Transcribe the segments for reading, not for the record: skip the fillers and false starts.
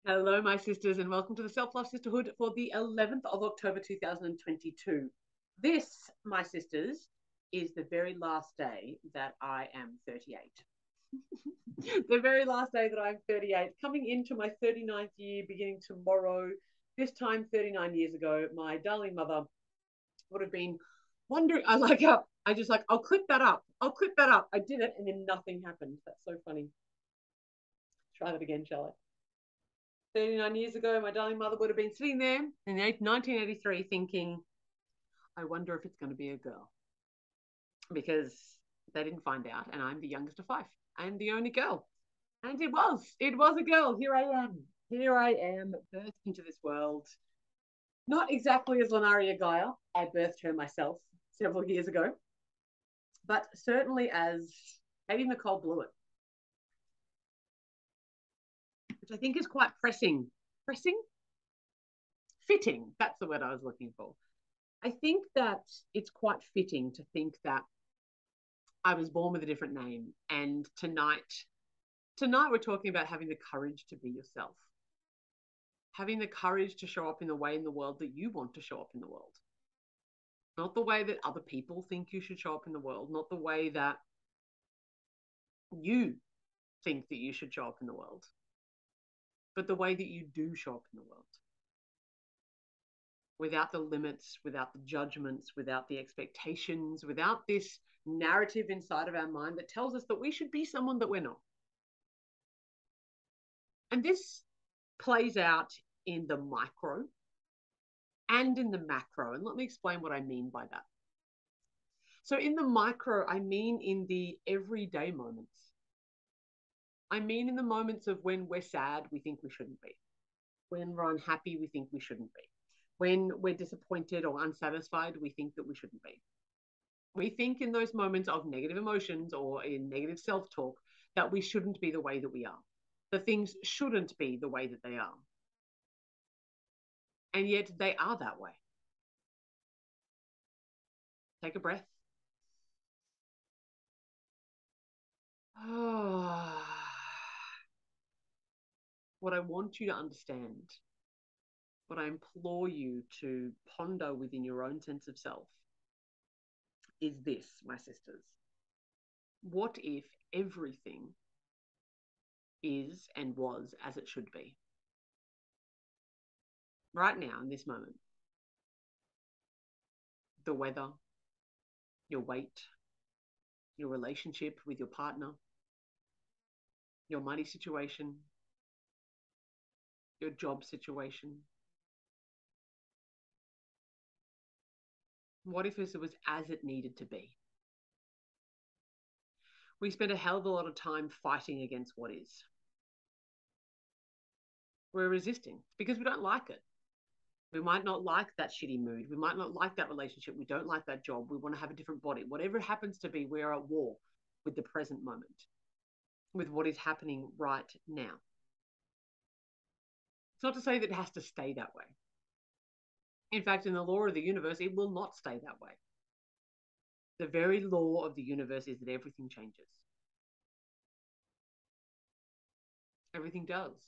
Hello, my sisters, and welcome to the Self-Love Sisterhood for the 11th of October 2022. This, my sisters, is the very last day that I am 38. The very last day that I'm 38, coming into my 39th year, beginning tomorrow. This time, 39 years ago, my darling mother would have been wondering. I just like, I'll clip that up. I'll clip that up. I did it, and then nothing happened. That's so funny. Try that again, shall I? 39 years ago, my darling mother would have been sitting there in 1983 thinking, I wonder if it's going to be a girl. Because they didn't find out, and I'm the youngest of five. I'm the only girl. And it was a girl. Here I am. Here I am, birthed into this world. Not exactly as Lanaria Gaia. I birthed her myself several years ago, but certainly as Katie Nicole Blewett, which I think is quite pressing. Pressing? Fitting. That's the word I was looking for. I think that it's quite fitting to think that I was born with a different name. And tonight we're talking about having the courage to be yourself. Having the courage to show up in the way in the world that you want to show up in the world. Not the way that other people think you should show up in the world. Not the way that you think that you should show up in the world. But the way that you do show up in the world. Without the limits, without the judgments, without the expectations, without this narrative inside of our mind that tells us that we should be someone that we're not. And this plays out in the micro and in the macro. And let me explain what I mean by that. So in the micro, I mean in the everyday moments. I mean in the moments of when we're sad, we think we shouldn't be. When we're unhappy, we think we shouldn't be. When we're disappointed or unsatisfied, we think that we shouldn't be. We think in those moments of negative emotions or in negative self-talk that we shouldn't be the way that we are. The things shouldn't be the way that they are. And yet they are that way. Take a breath. What I want you to understand, what I implore you to ponder within your own sense of self is this, my sisters. What if everything is and was as it should be? Right now, in this moment. The weather, your weight, your relationship with your partner, your money situation, your job situation. What if it was as it needed to be? We spend a hell of a lot of time fighting against what is. We're resisting because we don't like it. We might not like that shitty mood. We might not like that relationship. We don't like that job. We want to have a different body. Whatever it happens to be, we're at war with the present moment, with what is happening right now. It's not to say that it has to stay that way. In fact, in the law of the universe, it will not stay that way. The very law of the universe is that everything changes. Everything does.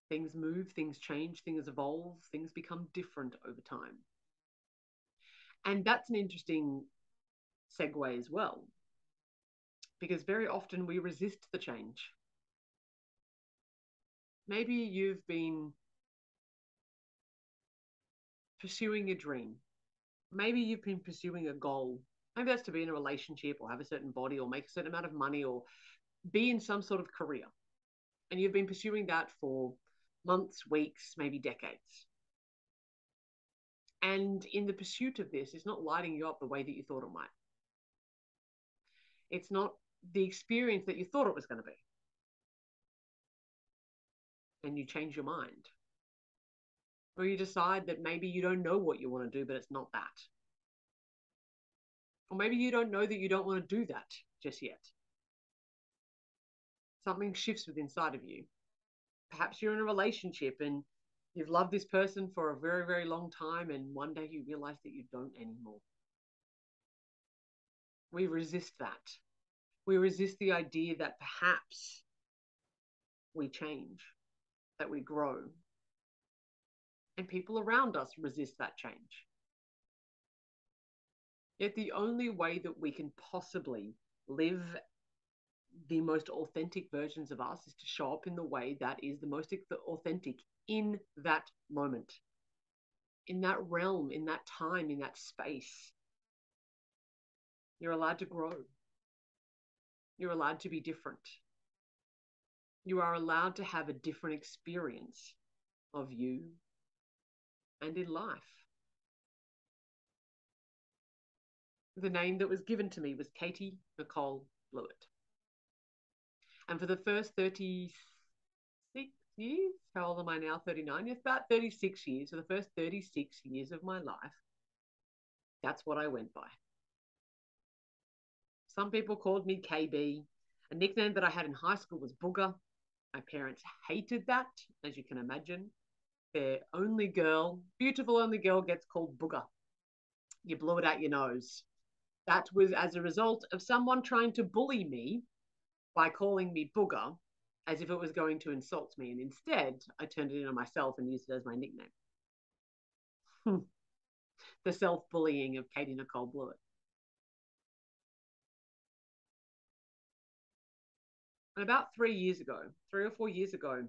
Things move, things change, things evolve, things become different over time. And that's an interesting segue as well, because very often we resist the change. Maybe you've been pursuing a dream. Maybe you've been pursuing a goal. Maybe that's to be in a relationship or have a certain body or make a certain amount of money or be in some sort of career. And you've been pursuing that for months, weeks, maybe decades. And in the pursuit of this, it's not lighting you up the way that you thought it might. It's not the experience that you thought it was going to be. And you change your mind. Or you decide that maybe you don't know what you want to do, but it's not that. Or maybe you don't know that you don't want to do that just yet. Something shifts within inside of you. Perhaps you're in a relationship and you've loved this person for a very, very long time, and one day you realize that you don't anymore. We resist that. We resist the idea that perhaps we change. that we grow, and people around us resist that change. Yet the only way that we can possibly live the most authentic versions of us is to show up in the way that is the most authentic in that moment, in that realm, in that time, in that space. You're allowed to grow. You're allowed to be different. You are allowed to have a different experience of you and in life. The name that was given to me was Katie Nicole Blewett. And for the first 36 years, how old am I now? 39? It's about 36 years. For the first 36 years of my life, that's what I went by. Some people called me KB. A nickname that I had in high school was Booger. My parents hated that, as you can imagine. Their only girl, beautiful only girl, gets called Booger. You blew it out your nose. That was as a result of someone trying to bully me by calling me Booger as if it was going to insult me. And instead, I turned it in on myself and used it as my nickname. The self-bullying of Katie Nicole Blewett. And about 3 or 4 years ago,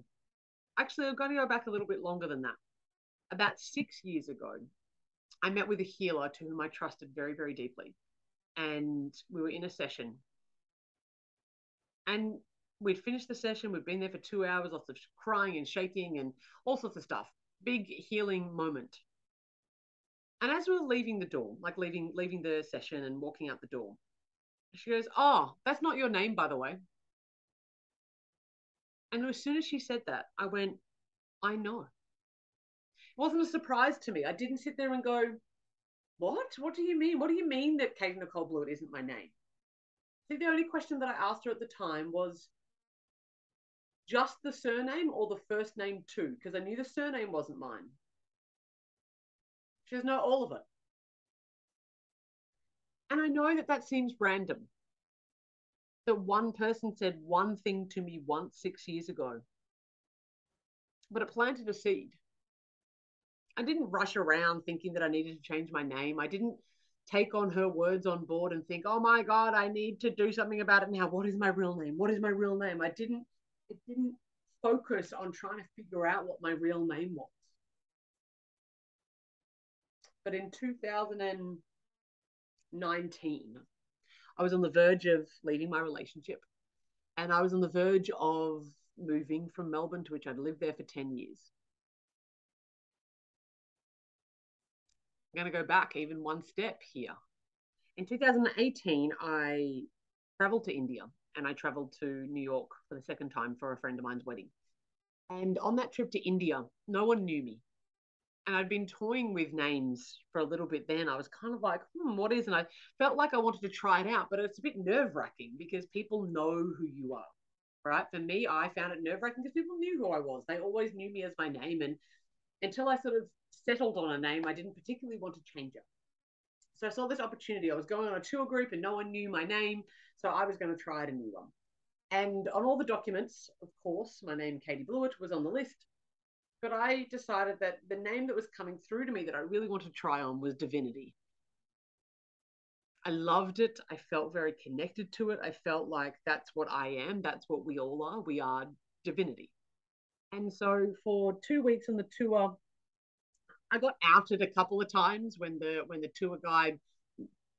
actually, I'm going to go back a little bit longer than that. About 6 years ago, I met with a healer to whom I trusted very, very deeply. And we were in a session. And we'd finished the session. We'd been there for 2 hours, lots of crying and shaking and all sorts of stuff. Big healing moment. And as we were leaving the door, like leaving the session and walking out the door, she goes, "Oh, that's not your name, by the way." And as soon as she said that, I went, "I know." It wasn't a surprise to me. I didn't sit there and go, "What? What do you mean? What do you mean that Katie Nicole Blewett isn't my name?" I think the only question that I asked her at the time was just the surname or the first name too, because I knew the surname wasn't mine. She goes, "No, all of it." And I know that that seems random. That one person said one thing to me once 6 years ago, but it planted a seed. I didn't rush around thinking that I needed to change my name. I didn't take on her words on board and think, "Oh my God, I need to do something about it now. What is my real name? What is my real name?" It didn't focus on trying to figure out what my real name was. But in 2019, I was on the verge of leaving my relationship. And I was on the verge of moving from Melbourne, to which I'd lived there for 10 years. I'm going to go back even one step here. In 2018, I traveled to India and I traveled to New York for the second time for a friend of mine's wedding. And on that trip to India, no one knew me. And I'd been toying with names for a little bit then. I was kind of like, what is? And I felt like I wanted to try it out, but it's a bit nerve-wracking because people know who you are, right? For me, I found it nerve-wracking because people knew who I was. They always knew me as my name. And until I sort of settled on a name, I didn't particularly want to change it. So I saw this opportunity. I was going on a tour group and no one knew my name. So I was going to try a new one. And on all the documents, of course, my name, Katie Blewett, was on the list. But I decided that the name that was coming through to me that I really wanted to try on was Divinity. I loved it. I felt very connected to it. I felt like that's what I am. That's what we all are. We are divinity. And so for 2 weeks on the tour, I got outed a couple of times when the tour guide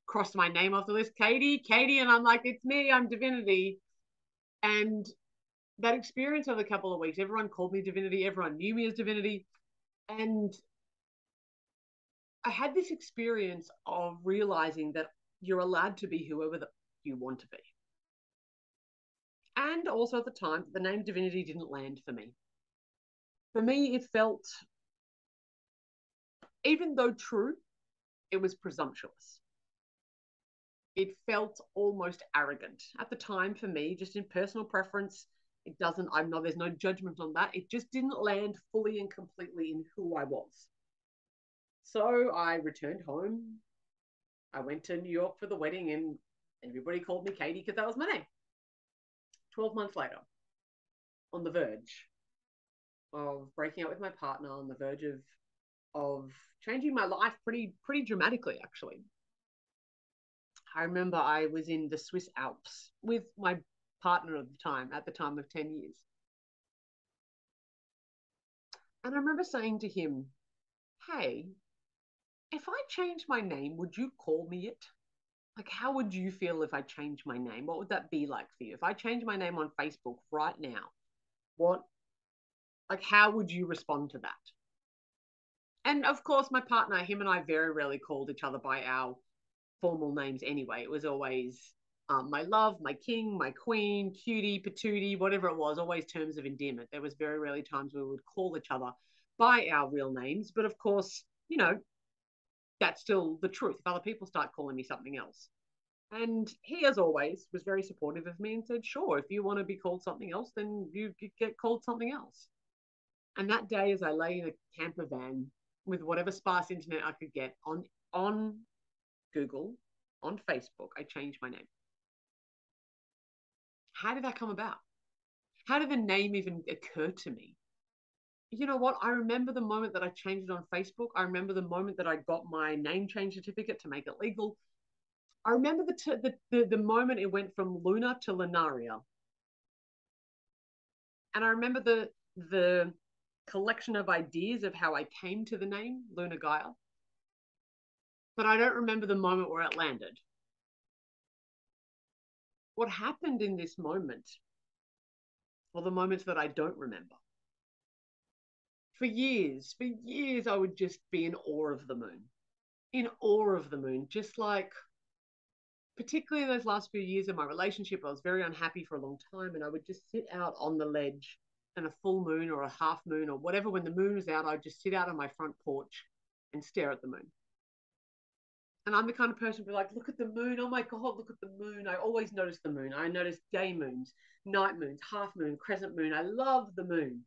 crossed my name off the list, Katie, and I'm like, "It's me, I'm Divinity." And that experience of a couple of weeks, everyone called me Divinity, everyone knew me as Divinity. And I had this experience of realizing that you're allowed to be whoever you want to be. And also at the time, the name Divinity didn't land for me. For me, it felt, even though true, it was presumptuous. It felt almost arrogant. At the time, for me, just in personal preference, it doesn't, there's no judgment on that. It just didn't land fully and completely in who I was. So I returned home. I went to New York for the wedding and everybody called me Katie because that was my name. 12 months later, on the verge of breaking up with my partner, on the verge of changing my life pretty dramatically, actually. I remember I was in the Swiss Alps with my partner at the time of 10 years. And I remember saying to him, hey, if I change my name, would you call me it? Like, how would you feel if I changed my name? What would that be like for you? If I change my name on Facebook right now, what, like, how would you respond to that? And of course, my partner, him and I very rarely called each other by our formal names anyway. It was always my love, my king, my queen, cutie, patootie, whatever it was, always terms of endearment. There was very rarely times we would call each other by our real names. But of course, that's still the truth. If other people start calling me something else. And he, as always, was very supportive of me and said, sure, if you want to be called something else, then you get called something else. And that day, as I lay in a camper van with whatever sparse internet I could get on Google, on Facebook, I changed my name. How did that come about? How did the name even occur to me? You know what? I remember the moment that I changed it on Facebook. I remember the moment that I got my name change certificate to make it legal. I remember the moment it went from Luna to Lunaria. And I remember the collection of ideas of how I came to the name Luna Gaia. But I don't remember the moment where it landed. What happened in this moment, or the moments that I don't remember? For years, I would just be in awe of the moon. In awe of the moon, just like, particularly those last few years of my relationship, I was very unhappy for a long time, and I would just sit out on the ledge and a full moon or a half moon or whatever. When the moon was out, I'd just sit out on my front porch and stare at the moon. And I'm the kind of person who be like, look at the moon. Oh my God, look at the moon. I always notice the moon. I notice day moons, night moons, half moon, crescent moon. I love the moon.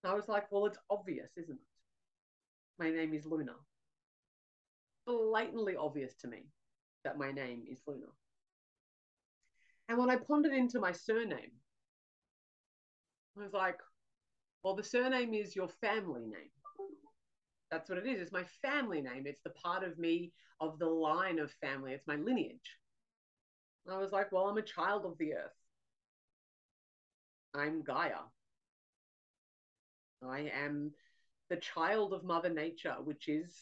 And I was like, well, it's obvious, isn't it? My name is Luna. Blatantly obvious to me that my name is Luna. And when I pondered into my surname, I was like, well, the surname is your family name. That's what it is. It's my family name. It's the part of me, of the line of family. It's my lineage. And I was like, well, I'm a child of the earth. I'm Gaia. I am the child of Mother Nature, which is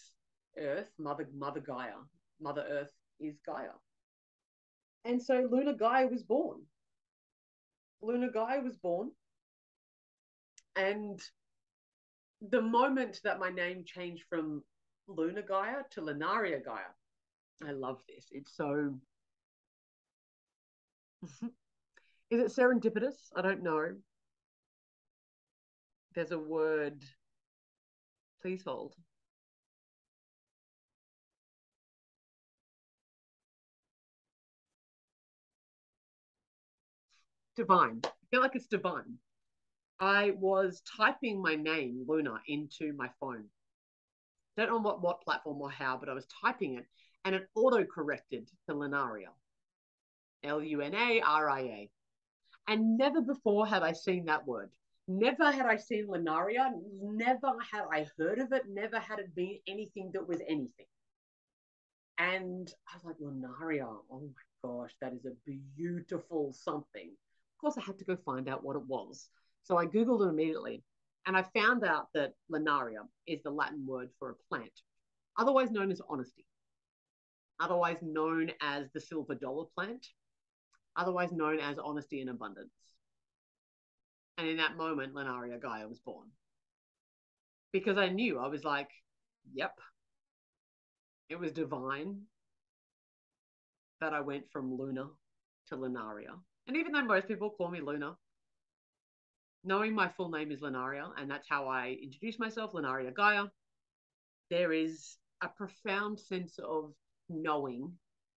Earth, Mother Gaia. Mother Earth is Gaia. And so Luna Gaia was born. Luna Gaia was born. And the moment that my name changed from Luna Gaia to Lunaria Gaia, I love this. It's so. Is it serendipitous? I don't know. There's a word. Please hold. Divine. I feel like it's divine. I was typing my name, Luna, into my phone. Don't know what platform or how, but I was typing it and it auto corrected to Lunaria. Lunaria. And never before had I seen that word. Never had I seen Lunaria. Never had I heard of it. Never had it been anything that was anything. And I was like, Lunaria, oh my gosh, that is a beautiful something. Of course, I had to go find out what it was. So I Googled it immediately. And I found out that Lunaria is the Latin word for a plant, otherwise known as honesty, otherwise known as the silver dollar plant, otherwise known as honesty and abundance. And in that moment, Lunaria Gaia was born. Because I knew, I was like, yep, it was divine that I went from Luna to Lunaria. And even though most people call me Luna, knowing my full name is Lunaria, and that's how I introduce myself, Lunaria Gaia, there is a profound sense of knowing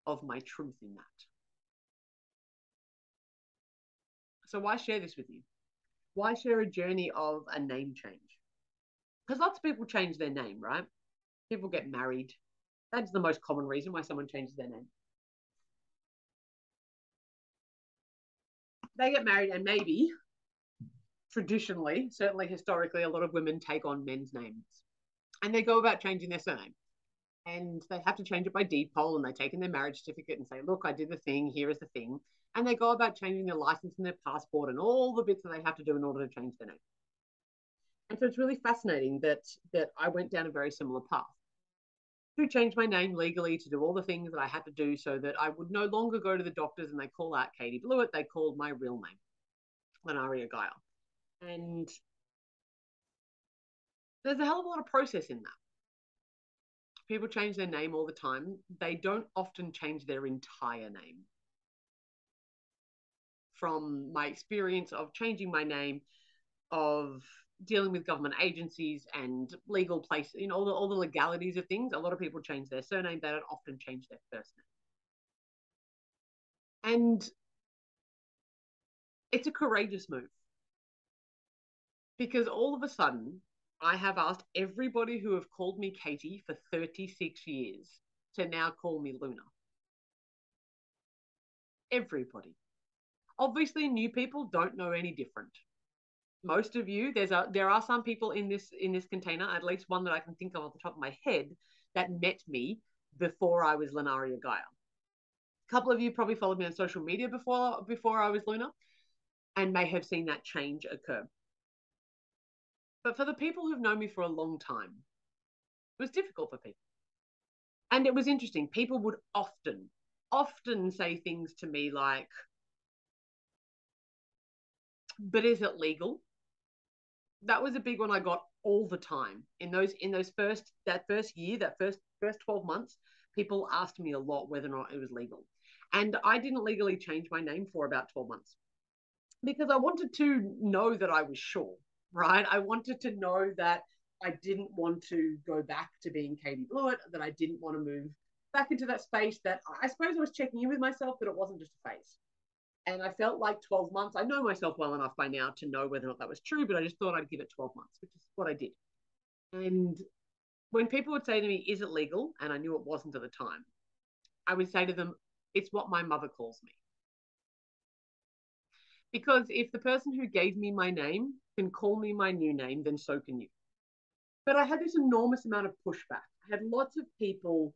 of my truth in that. So why share this with you? Why share a journey of a name change? Because lots of people change their name, right? People get married. That's the most common reason why someone changes their name. They get married and maybe traditionally, certainly historically, a lot of women take on men's names and they go about changing their surname. And they have to change it by deed poll, and they take in their marriage certificate and say, look, I did the thing, here is the thing. And they go about changing their license and their passport and all the bits that they have to do in order to change their name. And so it's really fascinating that I went down a very similar path to change my name legally, to do all the things that I had to do so that I would no longer go to the doctors and they call out Katie Blewett. They called my real name, Lanaria Gaia. And there's a hell of a lot of process in that. People change their name all the time. They don't often change their entire name. From my experience of changing my name, of dealing with government agencies and legal places, you know, all the legalities of things, a lot of people change their surname. They don't often change their first name. And it's a courageous move. Because all of a sudden, I have asked everybody who have called me Katie for 36 years to now call me Luna. Everybody. Obviously, new people don't know any different. Most of you, there are some people in this container, at least one that I can think of off the top of my head, that met me before I was Lanaria Gaia. A couple of you probably followed me on social media before I was Luna and may have seen that change occur. But for the people who've known me for a long time, it was difficult for people. And it was interesting. People would often say things to me like, but is it legal? That was a big one I got all the time. In those first 12 months, people asked me a lot whether or not it was legal. And I didn't legally change my name for about 12 months because I wanted to know that I was sure, right? I wanted to know that I didn't want to go back to being Katie Blewett, that I didn't want to move back into that space, that I suppose I was checking in with myself, but it wasn't just a phase. And I felt like 12 months, I know myself well enough by now to know whether or not that was true, but I just thought I'd give it 12 months, which is what I did. And when people would say to me, is it legal? And I knew it wasn't at the time. I would say to them, it's what my mother calls me. Because if the person who gave me my name can call me my new name, then so can you. But I had this enormous amount of pushback. I had lots of people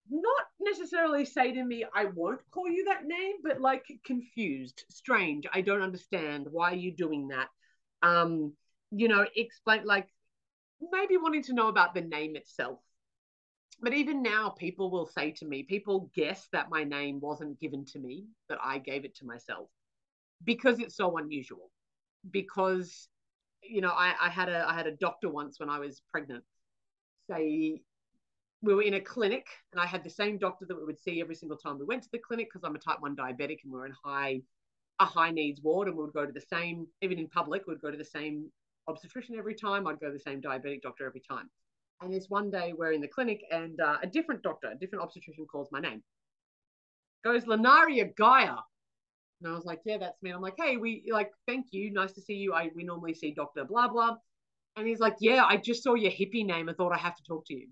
not necessarily say to me, I won't call you that name, but like confused, strange, I don't understand. Why are you doing that? Explain, like maybe wanting to know about the name itself. But even now, people will say to me, people guess that my name wasn't given to me, that I gave it to myself because it's so unusual. Because, I had a doctor once when I was pregnant say, we were in a clinic and I had the same doctor that we would see every single time we went to the clinic because I'm a type 1 diabetic and we're in a high needs ward, and we would go to the same, even in public, we'd go to the same obstetrician every time. I'd go to the same diabetic doctor every time. And this one day we're in the clinic and a different obstetrician calls my name. Goes, Lanaria Gaia. And I was like, yeah, that's me. And I'm like, hey, thank you. Nice to see you. We normally see Dr. Blah, blah. And he's like, yeah, I just saw your hippie name and thought I have to talk to you.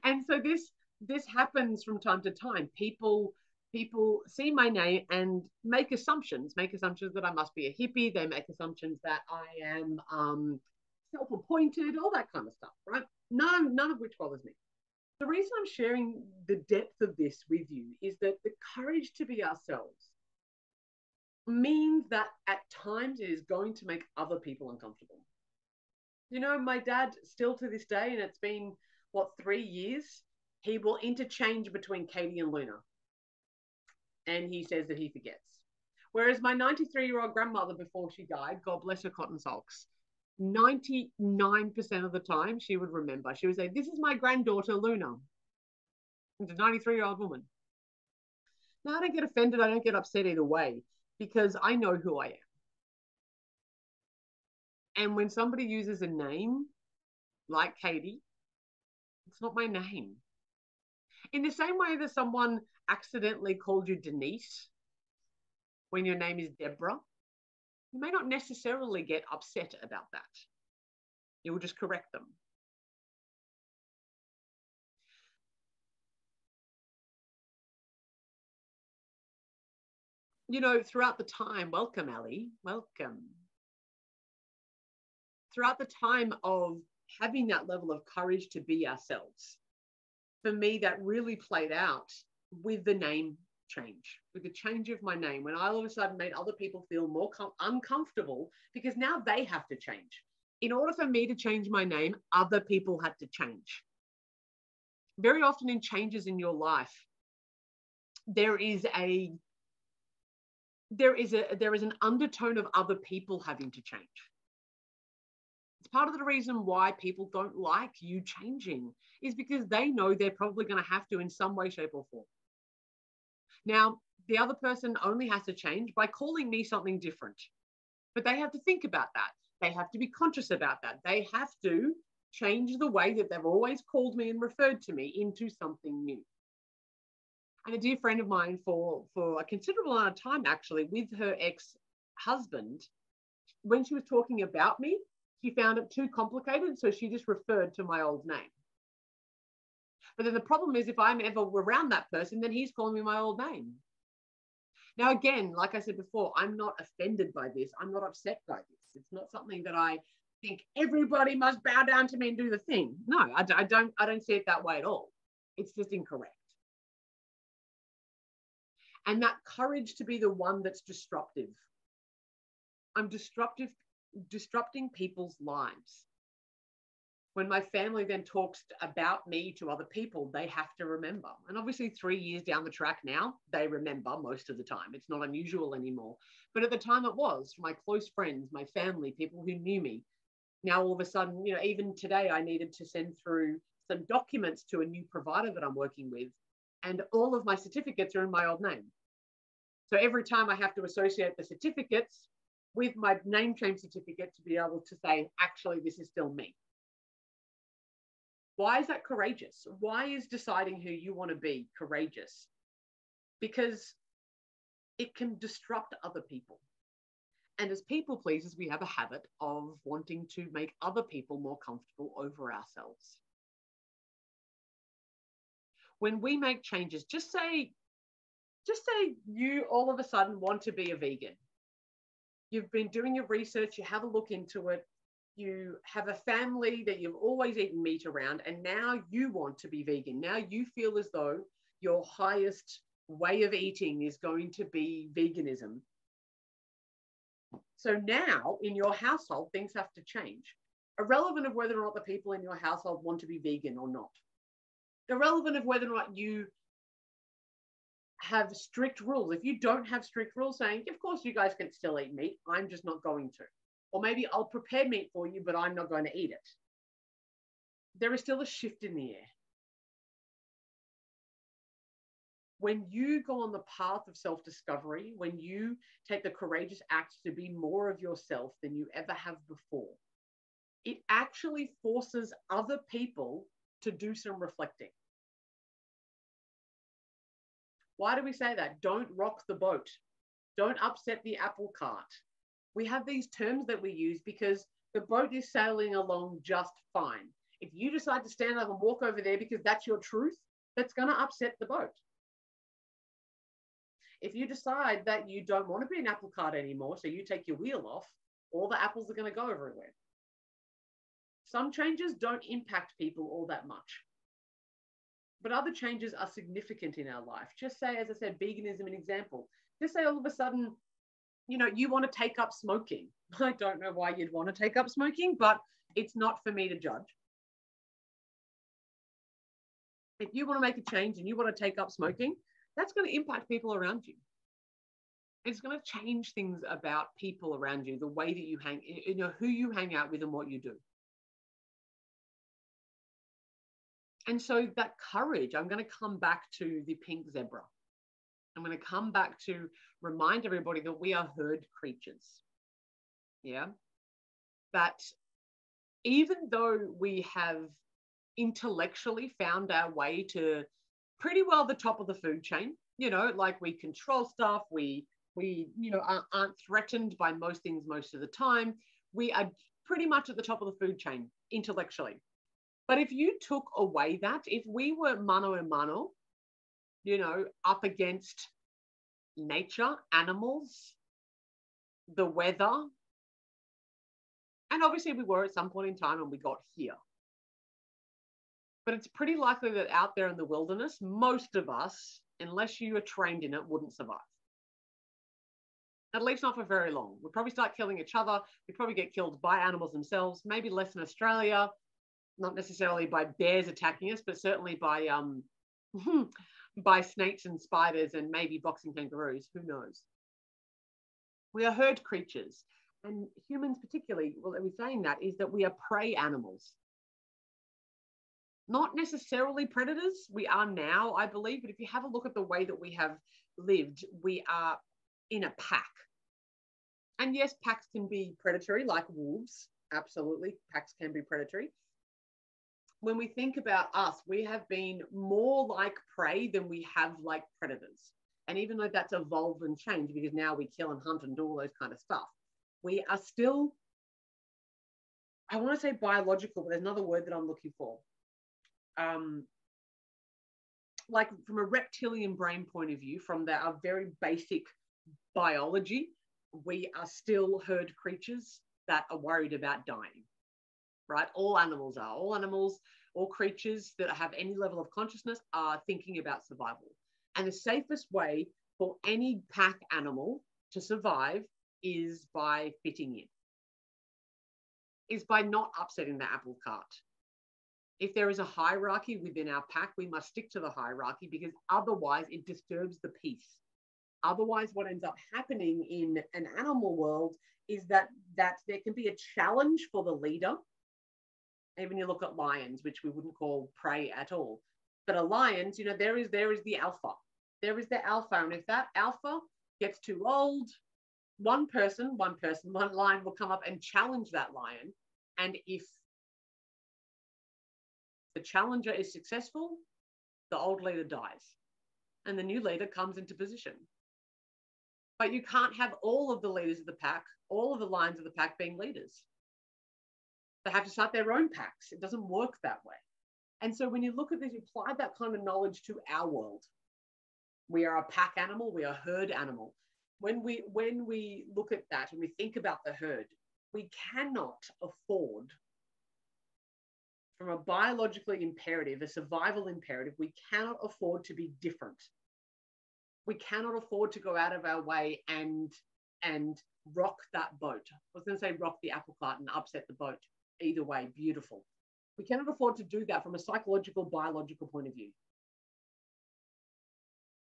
And so this happens from time to time. People see my name and make assumptions that I must be a hippie. They make assumptions that I am self-appointed, all that kind of stuff, right? None of which bothers me. The reason I'm sharing the depth of this with you is that the courage to be ourselves means that at times it is going to make other people uncomfortable. My dad still to this day, and it's been, 3 years, he will interchange between Katie and Luna. And he says that he forgets. Whereas my 93-year-old grandmother, before she died, God bless her cotton socks, 99% of the time she would remember. She would say, this is my granddaughter, Luna. It's a 93-year-old woman. Now, I don't get offended. I don't get upset either way because I know who I am. And when somebody uses a name like Katie, it's not my name. In the same way that someone accidentally called you Denise when your name is Deborah, you may not necessarily get upset about that. You will just correct them. throughout the time, welcome, Ali, welcome. Throughout the time of having that level of courage to be ourselves, for me, that really played out with the name change, with the change of my name, when I all of a sudden made other people feel more uncomfortable because now they have to change. In order for me to change my name, other people had to change. Very often in changes in your life, there is an undertone of other people having to change. It's part of the reason why people don't like you changing, is because they know they're probably going to have to in some way, shape, or form. Now, the other person only has to change by calling me something different, but they have to think about that. They have to be conscious about that. They have to change the way that they've always called me and referred to me into something new. And a dear friend of mine for a considerable amount of time, actually, with her ex-husband, when she was talking about me, she found it too complicated, so she just referred to my old name. But then the problem is, if I'm ever around that person, then he's calling me my old name. Now, again, like I said before, I'm not offended by this. I'm not upset by this. It's not something that I think everybody must bow down to me and do the thing. No, I don't see it that way at all. It's just incorrect. And that courage to be the one that's disruptive. I'm disrupting people's lives. When my family then talks about me to other people, they have to remember. And obviously 3 years down the track now, they remember most of the time. It's not unusual anymore. But at the time it was, my close friends, my family, people who knew me. Now all of a sudden, even today I needed to send through some documents to a new provider that I'm working with. And all of my certificates are in my old name. So every time I have to associate the certificates with my name change certificate to be able to say, actually, this is still me. Why is that courageous? Why is deciding who you want to be courageous? Because it can disrupt other people. And as people pleasers, we have a habit of wanting to make other people more comfortable over ourselves. When we make changes, just say you all of a sudden want to be a vegan. You've been doing your research, you have a look into it, you have a family that you've always eaten meat around, and now you want to be vegan. Now you feel as though your highest way of eating is going to be veganism. So now in your household, things have to change, irrelevant of whether or not the people in your household want to be vegan or not, irrelevant of whether or not you have strict rules. If you don't have strict rules saying, of course you guys can still eat meat, I'm just not going to. Or maybe I'll prepare meat for you, but I'm not going to eat it. There is still a shift in the air. When you go on the path of self-discovery, when you take the courageous act to be more of yourself than you ever have before, it actually forces other people to do some reflecting. Why do we say that? Don't rock the boat. Don't upset the apple cart. We have these terms that we use because the boat is sailing along just fine. If you decide to stand up and walk over there because that's your truth, that's going to upset the boat. If you decide that you don't want to be an apple cart anymore, so you take your wheel off, all the apples are going to go everywhere. Some changes don't impact people all that much. But other changes are significant in our life. Just say, as I said, veganism, an example. Just say all of a sudden, you want to take up smoking. I don't know why you'd want to take up smoking, but it's not for me to judge. If you want to make a change and you want to take up smoking, that's going to impact people around you. It's going to change things about people around you, the way that you hang, who you hang out with and what you do. And so that courage, I'm going to come back to the pink zebra. I'm going to come back to remind everybody that we are herd creatures. Yeah. That even though we have intellectually found our way to pretty well the top of the food chain, like we control stuff, we aren't threatened by most things most of the time. We are pretty much at the top of the food chain intellectually. But if you took away that, if we were mano a mano, up against nature, animals, the weather, and obviously we were at some point in time when we got here. But it's pretty likely that out there in the wilderness, most of us, unless you are trained in it, wouldn't survive. At least not for very long. We'd probably start killing each other. We'd probably get killed by animals themselves, maybe less in Australia, not necessarily by bears attacking us, but certainly by by snakes and spiders and maybe boxing kangaroos. Who knows? We are herd creatures. And humans particularly, well, we're saying that is that we are prey animals. Not necessarily predators. We are now, I believe, but if you have a look at the way that we have lived, we are in a pack. And yes, packs can be predatory, like wolves. Absolutely, packs can be predatory. When we think about us, we have been more like prey than we have like predators. And even though that's evolved and changed, because now we kill and hunt and do all those kind of stuff, we are still, I want to say biological, but there's another word that I'm looking for. Like from a reptilian brain point of view, from our very basic biology, we are still herd creatures that are worried about dying, right? All animals, all creatures that have any level of consciousness are thinking about survival. And the safest way for any pack animal to survive is by fitting in, is by not upsetting the apple cart. If there is a hierarchy within our pack, we must stick to the hierarchy because otherwise it disturbs the peace. Otherwise, what ends up happening in an animal world is that there can be a challenge for the leader. Even you look at lions, which we wouldn't call prey at all. But a lion, you know, there is the alpha. There is the alpha. And if that alpha gets too old, one lion will come up and challenge that lion. And if the challenger is successful, the old leader dies and the new leader comes into position. But you can't have all of the leaders of the pack, all of the lions of the pack being leaders. They have to start their own packs. It doesn't work that way. And so when you look at this, you apply that kind of knowledge to our world. We are a pack animal. We are a herd animal. When we look at that and we think about the herd, we cannot afford, from a biologically imperative, a survival imperative, we cannot afford to be different. We cannot afford to go out of our way and rock that boat. I was going to say rock the apple cart and upset the boat. Either way, beautiful. We cannot afford to do that from a psychological, biological point of view.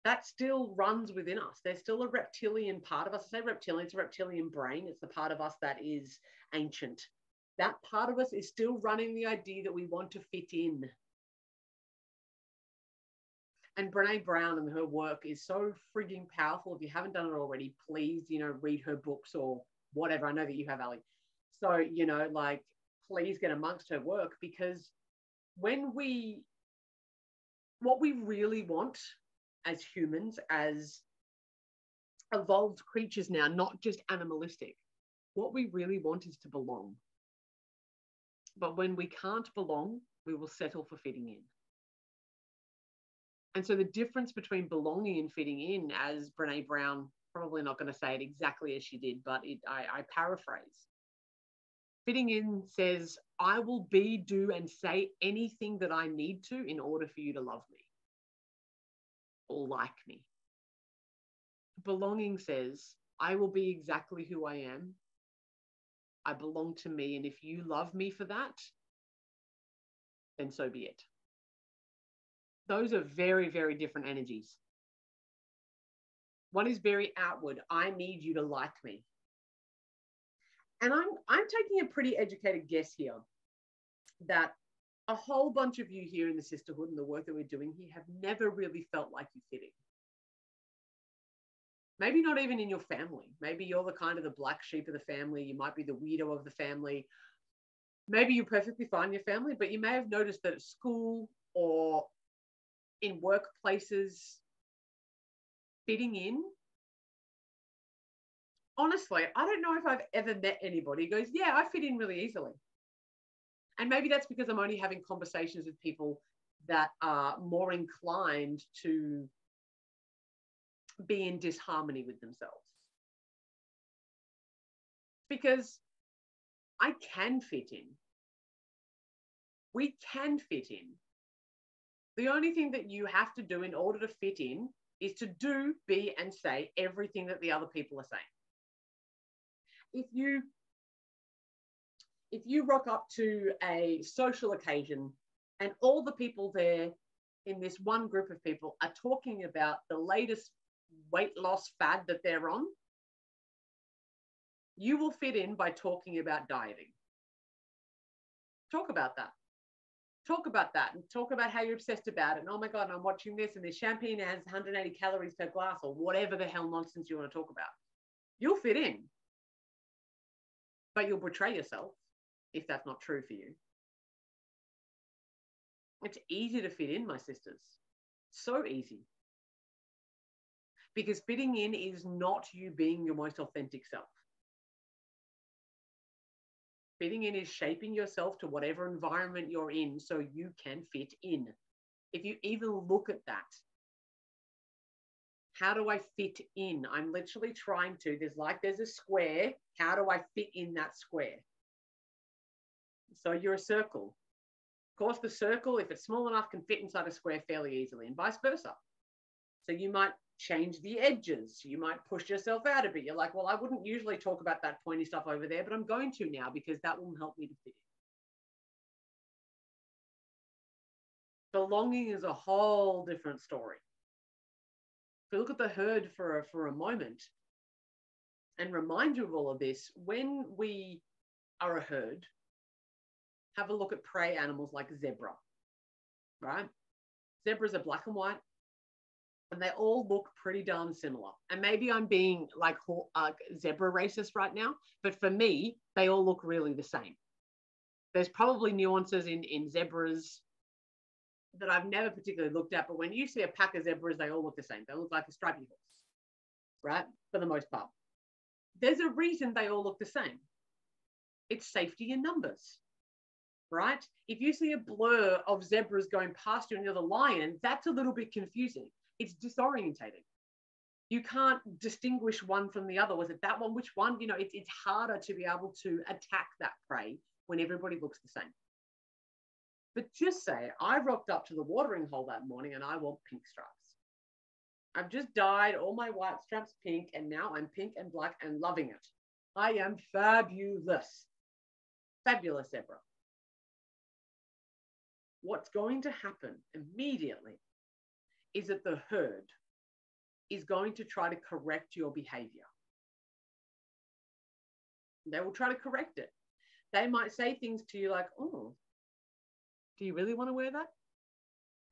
That still runs within us. There's still a reptilian part of us. I say reptilian, it's a reptilian brain. It's the part of us that is ancient. That part of us is still running the idea that we want to fit in. And Brené Brown and her work is so frigging powerful. If you haven't done it already, please, read her books or whatever. I know that you have, Ali. So, please get amongst her work, because what we really want as humans, as evolved creatures now, not just animalistic, what we really want is to belong. But when we can't belong, we will settle for fitting in. And so the difference between belonging and fitting in, as Brené Brown, probably not going to say it exactly as she did, but I paraphrase. Fitting in says, I will be, do, and say anything that I need to in order for you to love me or like me. Belonging says, I will be exactly who I am. I belong to me. And if you love me for that, then so be it. Those are very, very different energies. One is very outward. I need you to like me. And I'm taking a pretty educated guess here that a whole bunch of you here in the sisterhood and the work that we're doing here have never really felt like you fit in. Maybe not even in your family. Maybe you're the kind of the black sheep of the family. You might be the weirdo of the family. Maybe you're perfectly fine in your family, but you may have noticed that at school or in workplaces, fitting in. Honestly, I don't know if I've ever met anybody who goes, yeah, I fit in really easily. And maybe that's because I'm only having conversations with people that are more inclined to be in disharmony with themselves. Because I can fit in. We can fit in. The only thing that you have to do in order to fit in is to do, be, and say everything that the other people are saying. If you rock up to a social occasion and all the people there in this one group of people are talking about the latest weight loss fad that they're on, you will fit in by talking about dieting. Talk about that. Talk about that and talk about how you're obsessed about it. And oh my God, I'm watching this and this champagne has 180 calories per glass or whatever the hell nonsense you want to talk about. You'll fit in, but you'll betray yourself if that's not true for you. It's easy to fit in, my sisters. So easy. Because fitting in is not you being your most authentic self. Fitting in is shaping yourself to whatever environment you're in so you can fit in. If you even look at that, how do I fit in? I'm literally trying to, there's a square. How do I fit in that square? So you're a circle. Of course, the circle, if it's small enough, can fit inside a square fairly easily, and vice versa. So you might change the edges. You might push yourself out a bit. You're like, well, I wouldn't usually talk about that pointy stuff over there, but I'm going to now because that will help me to fit in. Belonging is a whole different story. If we look at the herd for a moment and remind you of all of this, when we are a herd, have a look at prey animals like zebra, right? Zebras are black and white, and they all look pretty darn similar. And maybe I'm being like zebra racist right now, but for me, they all look really the same. There's probably nuances in zebras that I've never particularly looked at, but when you see a pack of zebras, they all look the same. They look like a stripy horse, right? For the most part. There's a reason they all look the same. It's safety in numbers, right? If you see a blur of zebras going past you and you're the lion, that's a little bit confusing. It's disorientating. You can't distinguish one from the other. Was it that one? Which one? You know, it's harder to be able to attack that prey when everybody looks the same. But just say, I rocked up to the watering hole that morning and I wore pink stripes. I've just dyed all my white straps pink and now I'm pink and black and loving it. I am fabulous. Fabulous zebra. What's going to happen immediately is that the herd is going to try to correct your behavior. They will try to correct it. They might say things to you like, oh, do you really want to wear that?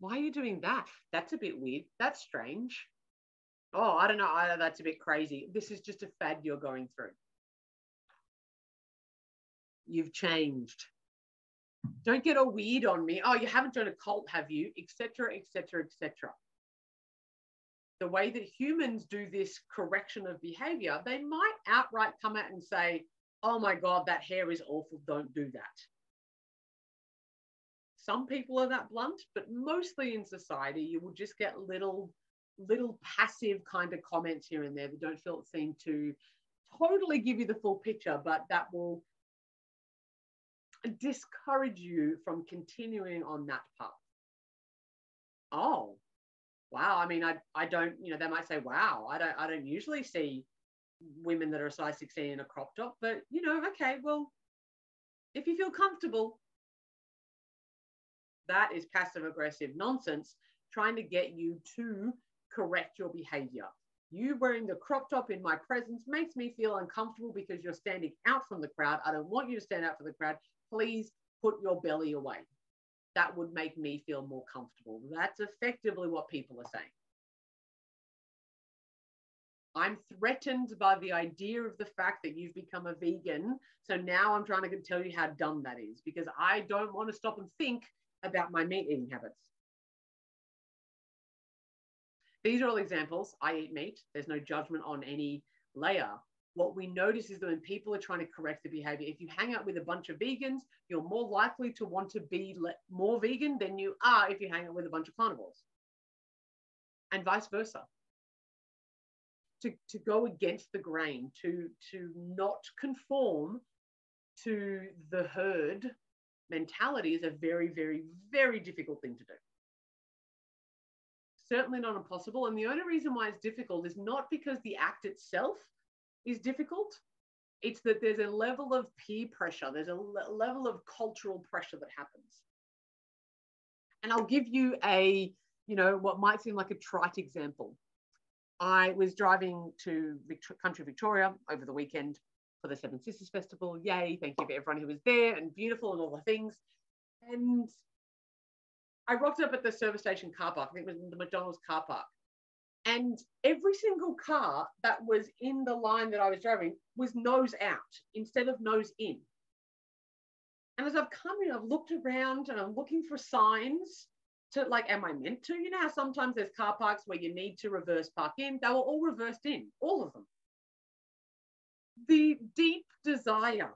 Why are you doing that? That's a bit weird. That's strange. Oh, I don't know. That's a bit crazy. This is just a fad you're going through. You've changed. Don't get all weird on me. Oh, you haven't joined a cult, have you? Etc., etc., etc. The way that humans do this correction of behavior, they might outright come out and say, oh my God, that hair is awful. Don't do that. Some people are that blunt, but mostly in society, you will just get little passive kind of comments here and there that don't seem to totally give you the full picture, but that will discourage you from continuing on that path. Oh, wow. I mean, I don't, you know, they might say, wow, I don't usually see women that are a size 16 in a crop top, but you know, okay, well, if you feel comfortable, that is passive aggressive nonsense trying to get you to correct your behavior. You wearing the crop top in my presence makes me feel uncomfortable because you're standing out from the crowd. I don't want you to stand out from the crowd. Please put your belly away. That would make me feel more comfortable. That's effectively what people are saying. I'm threatened by the idea of the fact that you've become a vegan. So now I'm trying to tell you how dumb that is because I don't want to stop and think about my meat eating habits. These are all examples. I eat meat. There's no judgment on any layer. What we notice is that when people are trying to correct the behavior, if you hang out with a bunch of vegans, you're more likely to want to be more vegan than you are if you hang out with a bunch of carnivores. And vice versa. to go against the grain, to not conform to the herd mentality is a very, very, very difficult thing to do. Certainly not impossible. And the only reason why it's difficult is not because the act itself is difficult. It's that there's a level of peer pressure. There's a level of cultural pressure that happens. And I'll give you a, what might seem like a trite example. I was driving to country Victoria over the weekend for the Seven Sisters Festival. Yay, thank you for everyone who was there and beautiful and all the things. And I rocked up at the service station car park. I think it was the McDonald's car park. And every single car that was in the line that I was driving was nose out instead of nose in. And as I've come in, I've looked around and I'm looking for signs to, like, am I meant to? You know how sometimes there's car parks where you need to reverse park in? They were all reversed in, all of them. The deep desire,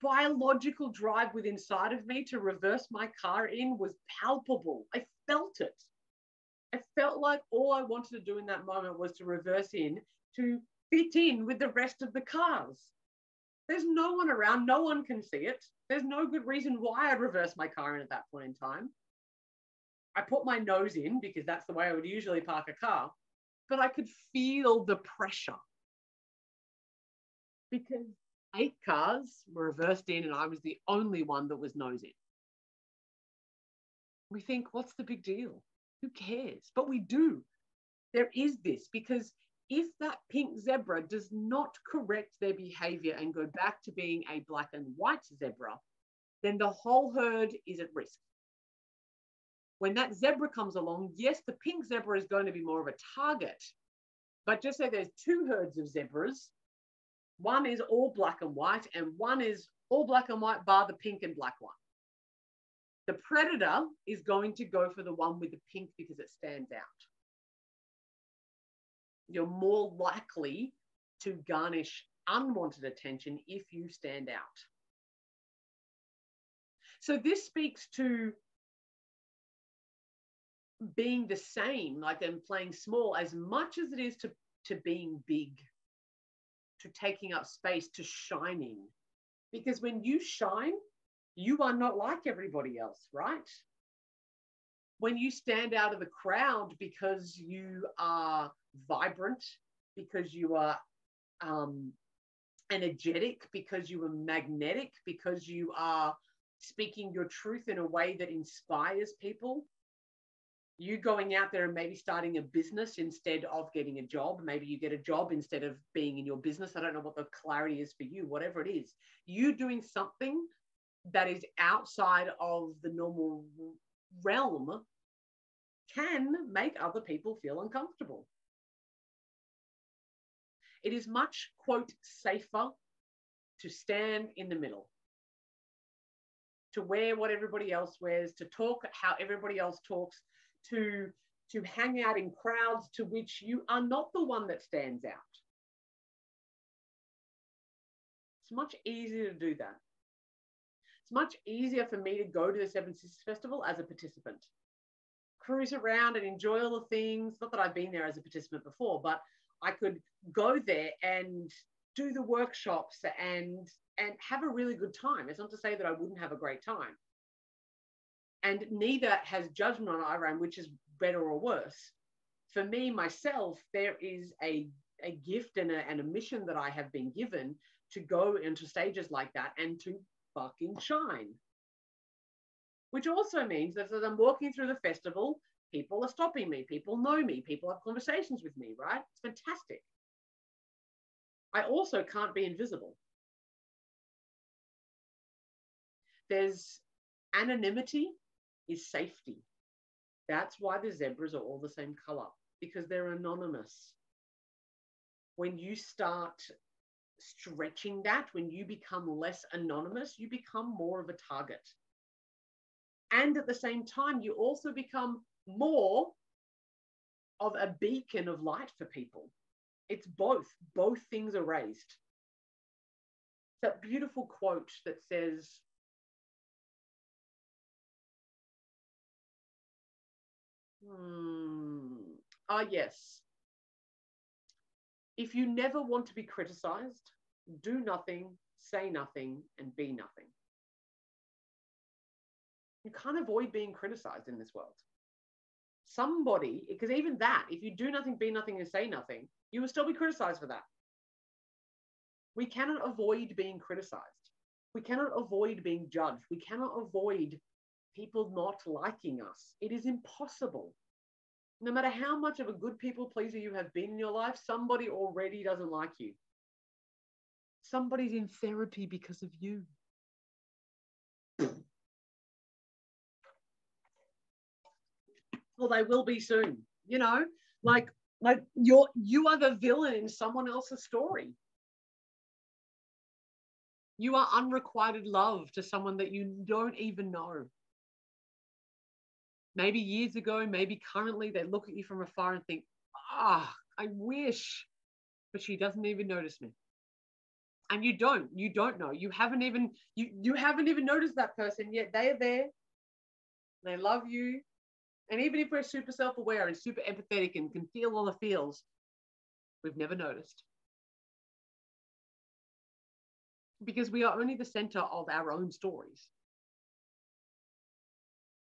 biological drive within inside of me to reverse my car in was palpable. I felt it. I felt like all I wanted to do in that moment was to reverse in to fit in with the rest of the cars. There's no one around. No one can see it. There's no good reason why I'd reverse my car in at that point in time. I put my nose in because that's the way I would usually park a car, but I could feel the pressure because 8 cars were reversed in and I was the only one that was nose in. We think, what's the big deal? Who cares? But we do. There is this, because if that pink zebra does not correct their behavior and go back to being a black and white zebra, then the whole herd is at risk. When that zebra comes along, yes, the pink zebra is going to be more of a target, but just say there's 2 herds of zebras. One is all black and white, and one is all black and white bar the pink and black one. The predator is going to go for the one with the pink because it stands out. You're more likely to garnish unwanted attention if you stand out. So this speaks to being the same, like them playing small, as much as it is to being big, to taking up space, to shining. Because when you shine, you are not like everybody else, right? When you stand out of the crowd because you are vibrant, because you are energetic, because you are magnetic, because you are speaking your truth in a way that inspires people, you going out there and maybe starting a business instead of getting a job. Maybe you get a job instead of being in your business. I don't know what the clarity is for you, whatever it is. You doing something that is outside of the normal realm can make other people feel uncomfortable. It is much, quote, safer to stand in the middle, to wear what everybody else wears, to talk how everybody else talks, to hang out in crowds to which you are not the one that stands out. It's much easier to do that. It's much easier for me to go to the Seven Sisters Festival as a participant, cruise around and enjoy all the things. Not that I've been there as a participant before, but I could go there and do the workshops and have a really good time. It's not to say that I wouldn't have a great time. And neither has judgment on either, which is better or worse. For me, myself, there is a gift and a mission that I have been given to go into stages like that and to fucking shine. Which also means that as I'm walking through the festival, people are stopping me, people know me, people have conversations with me, right? It's fantastic. I also can't be invisible. There's anonymity is safety. That's why the zebras are all the same color, because they're anonymous. When you start stretching that, when you become less anonymous, you become more of a target. And at the same time, you also become more of a beacon of light for people. It's both. Both things are raised. That beautiful quote that says, yes, If you never want to be criticized, do nothing, say nothing, and be nothing. You can't avoid being criticized in this world. Somebody, because even that, if you do nothing, be nothing, and say nothing, you will still be criticized for that. We cannot avoid being criticized. We cannot avoid being judged. We cannot avoid people not liking us. It is impossible. No matter how much of a good people pleaser you have been in your life, somebody already doesn't like you. Somebody's in therapy because of you. Well, they will be soon. You know, like you are the villain in someone else's story. You are unrequited love to someone that you don't even know. Maybe years ago, maybe currently, they look at you from afar and think, I wish, but she doesn't even notice me. And you don't know. You haven't even noticed that person yet. They are there. They love you. And even if we're super self-aware and super empathetic and can feel all the feels, we've never noticed. Because we are only the center of our own stories.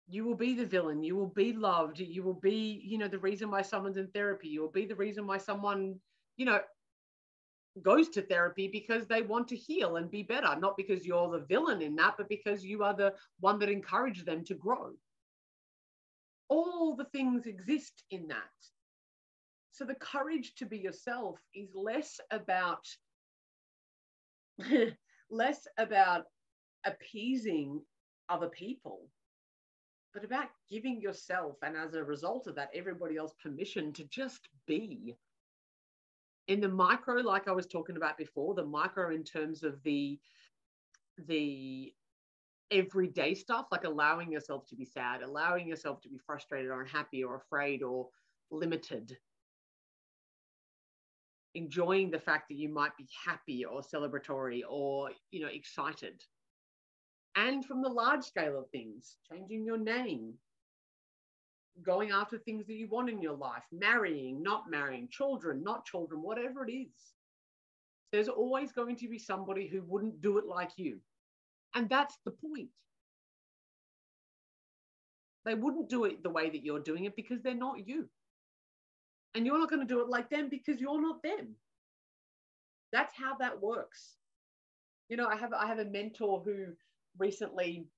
You will be the villain. You will be loved. You will be, the reason why someone's in therapy. You will be the reason why someone, goes to therapy because they want to heal and be better. Not because you're the villain in that, but because you are the one that encouraged them to grow. All the things exist in that. So the courage to be yourself is less about appeasing other people, but about giving yourself, and as a result of that, everybody else permission to just be. In the micro, like I was talking about before, the micro in terms of the everyday stuff, like allowing yourself to be sad, allowing yourself to be frustrated or unhappy or afraid or limited, enjoying the fact that you might be happy or celebratory or, excited. And from the large scale of things, changing your name, going after things that you want in your life, marrying, not marrying, children, not children, whatever it is. There's always going to be somebody who wouldn't do it like you. And that's the point. They wouldn't do it the way that you're doing it because they're not you. And you're not going to do it like them because you're not them. That's how that works. I have a mentor who recently,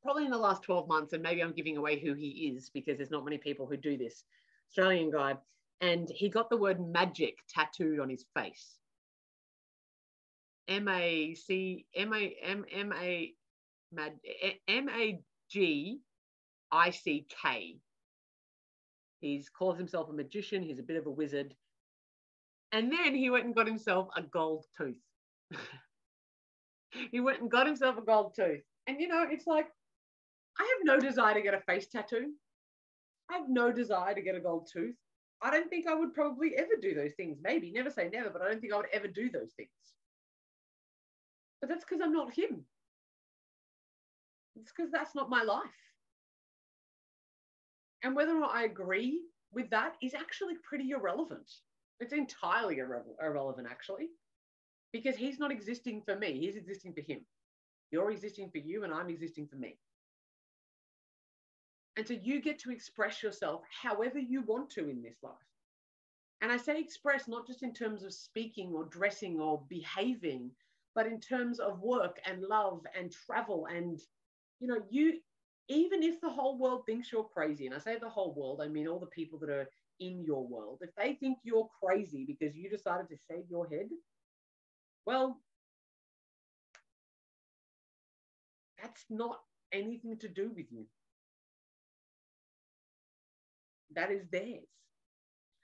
probably in the last 12 months, and maybe I'm giving away who he is because there's not many people who do this, Australian guy, and he got the word magic tattooed on his face. M-A-G-I-C-K. He calls himself a magician. He's a bit of a wizard. And then he went and got himself a gold tooth. He went and got himself a gold tooth. And, it's like, I have no desire to get a face tattoo. I have no desire to get a gold tooth. I don't think I would probably ever do those things. Maybe, never say never, but I don't think I would ever do those things. But that's because I'm not him. It's because that's not my life. And whether or not I agree with that is actually pretty irrelevant. It's entirely irrelevant, actually, because he's not existing for me. He's existing for him. You're existing for you, and I'm existing for me. And so you get to express yourself however you want to in this life. And I say express not just in terms of speaking or dressing or behaving, but in terms of work and love and travel. And, even if the whole world thinks you're crazy, and I say the whole world, I mean all the people that are in your world, if they think you're crazy because you decided to shave your head, well, that's not anything to do with you. That is theirs.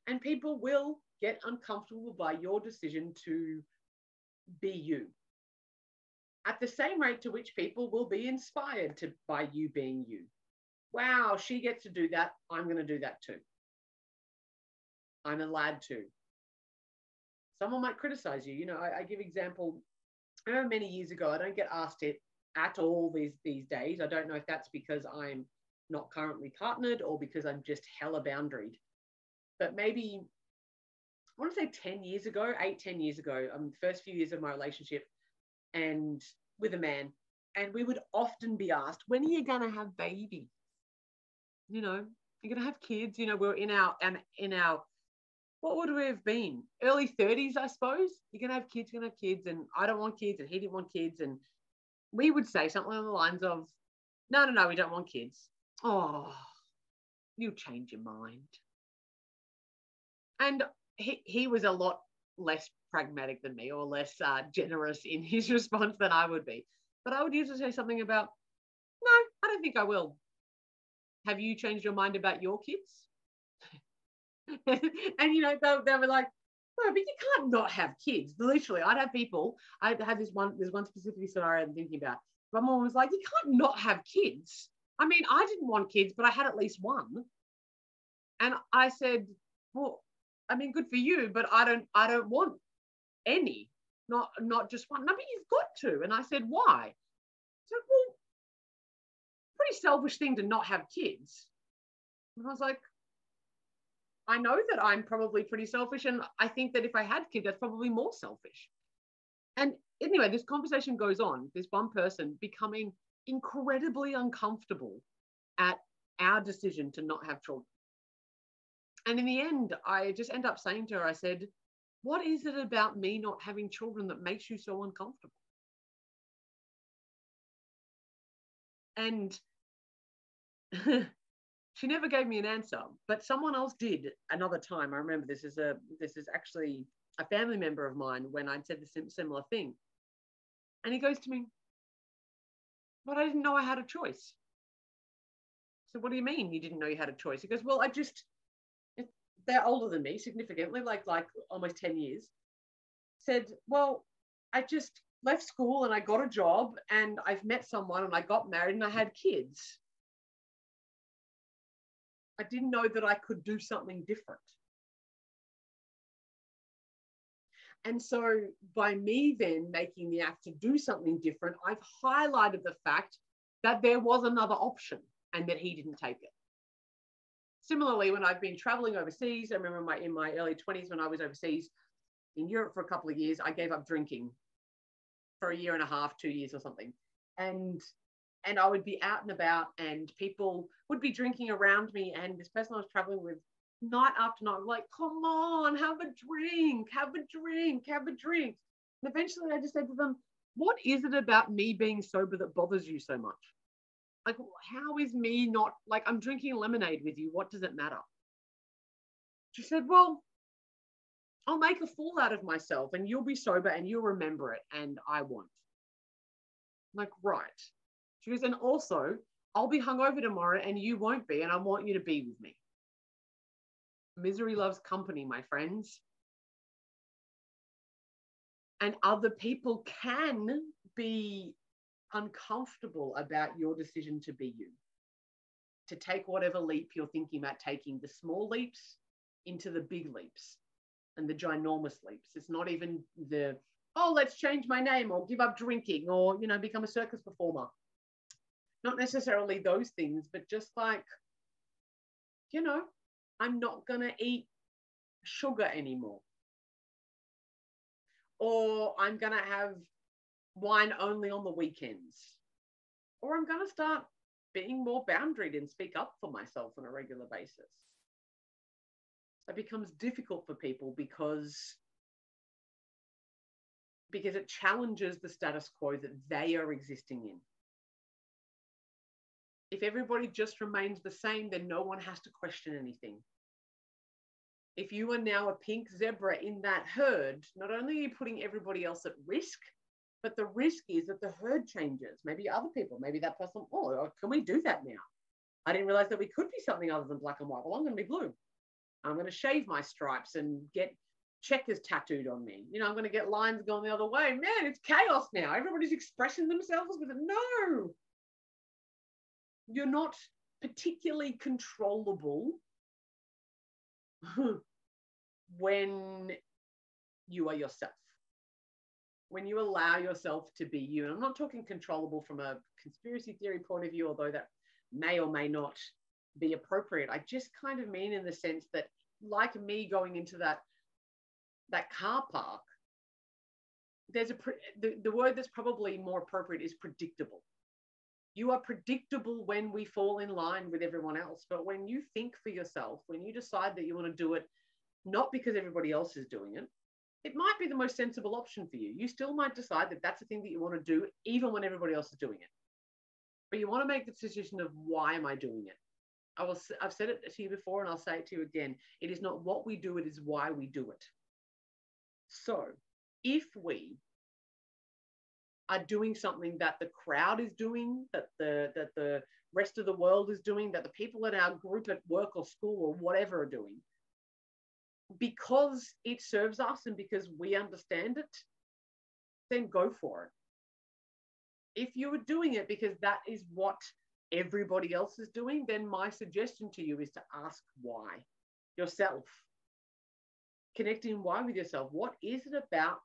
And people will get uncomfortable by your decision to be you. At the same rate to which people will be inspired by you being you. Wow, she gets to do that. I'm going to do that too. I'm allowed to. Someone might criticize you. I give example. I remember many years ago, I don't get asked it at all these days. I don't know if that's because I'm not currently partnered or because I'm just hella boundaried. But maybe want to say 10 years ago, 10 years ago, the first few years of my relationship and with a man. And we would often be asked, when are you going to have babies? You know, you're going to have kids. You know, we're in our, what would we have been? Early 30s, I suppose. You're going to have kids, and I don't want kids, and he didn't want kids. And we would say something along the lines of, no, we don't want kids. Oh, you'll change your mind. And he was a lot less pragmatic than me, or less generous in his response than I would be. But I would usually say something about, no, I don't think I will. Have you changed your mind about your kids? And, you know, they were like, no, but you can't not have kids. Literally, I'd have people, I'd have there's one specific scenario I'm thinking about. My mom was like, you can't not have kids. I mean, I didn't want kids, but I had at least one. And I said, well, I mean, good for you, but I don't want any, not just one. No, but you've got to. And I said, why? So, well, pretty selfish thing to not have kids. And I was like, I know that I'm probably pretty selfish, and I think that if I had kids, that's probably more selfish. And anyway, this conversation goes on, this one person becoming incredibly uncomfortable at our decision to not have children. And in the end, I just end up saying to her, I said, what is it about me not having children that makes you so uncomfortable? And she never gave me an answer, but someone else did another time. I remember this is actually a family member of mine when I'd said the similar thing. And he goes to me, but I didn't know I had a choice. So what do you mean you didn't know you had a choice? He goes, well, they're older than me significantly, like almost 10 years. Said, well, I just left school and I got a job and I've met someone and I got married and I had kids. I didn't know that I could do something different. And so by me then making the act to do something different, I've highlighted the fact that there was another option and that he didn't take it. Similarly, when I've been traveling overseas, I remember in my early 20s when I was overseas in Europe for a couple of years, I gave up drinking for a year and a half, 2 years or something. And I would be out and about and people would be drinking around me. And this person I was traveling with, night after night, like, come on, have a drink, have a drink, have a drink. And eventually I just said to them, what is it about me being sober that bothers you so much? Like, how is me not, like, I'm drinking lemonade with you. What does it matter? She said, well, I'll make a fool out of myself and you'll be sober and you'll remember it and I won't. I'm like, right. She goes, and also, I'll be hungover tomorrow and you won't be, and I want you to be with me. Misery loves company, my friends. And other people can be uncomfortable about your decision to be you, to take whatever leap you're thinking about taking, the small leaps into the big leaps and the ginormous leaps. It's not even the, oh, let's change my name or give up drinking or, you know, become a circus performer. Not necessarily those things, but just like, you know, I'm not going to eat sugar anymore. Or I'm going to have wine only on the weekends. Or I'm going to start being more boundaried and speak up for myself on a regular basis. It becomes difficult for people because it challenges the status quo that they are existing in. If everybody just remains the same, then no one has to question anything. If you are now a pink zebra in that herd, not only are you putting everybody else at risk, but the risk is that the herd changes. Maybe other people, maybe that person, oh, can we do that now? I didn't realize that we could be something other than black and white. Well, I'm going to be blue. I'm going to shave my stripes and get checkers tattooed on me. You know, I'm going to get lines going the other way. Man, it's chaos now. Everybody's expressing themselves with it. No. You're not particularly controllable when you are yourself. When you allow yourself to be you. And I'm not talking controllable from a conspiracy theory point of view, although that may or may not be appropriate. I just kind of mean in the sense that, like me going into that that car park, there's the word that's probably more appropriate is predictable. You are predictable when we fall in line with everyone else. But when you think for yourself, when you decide that you want to do it, not because everybody else is doing it, it might be the most sensible option for you. You still might decide that that's the thing that you want to do, even when everybody else is doing it. But you want to make the decision of, why am I doing it? I've said it to you before, and I'll say it to you again. It is not what we do, it is why we do it. So if we are doing something that the crowd is doing, that the rest of the world is doing, that the people in our group at work or school or whatever are doing, because it serves us and because we understand it, then go for it. If you are doing it because that is what everybody else is doing, then my suggestion to you is to ask why yourself. Connecting why with yourself. What is it about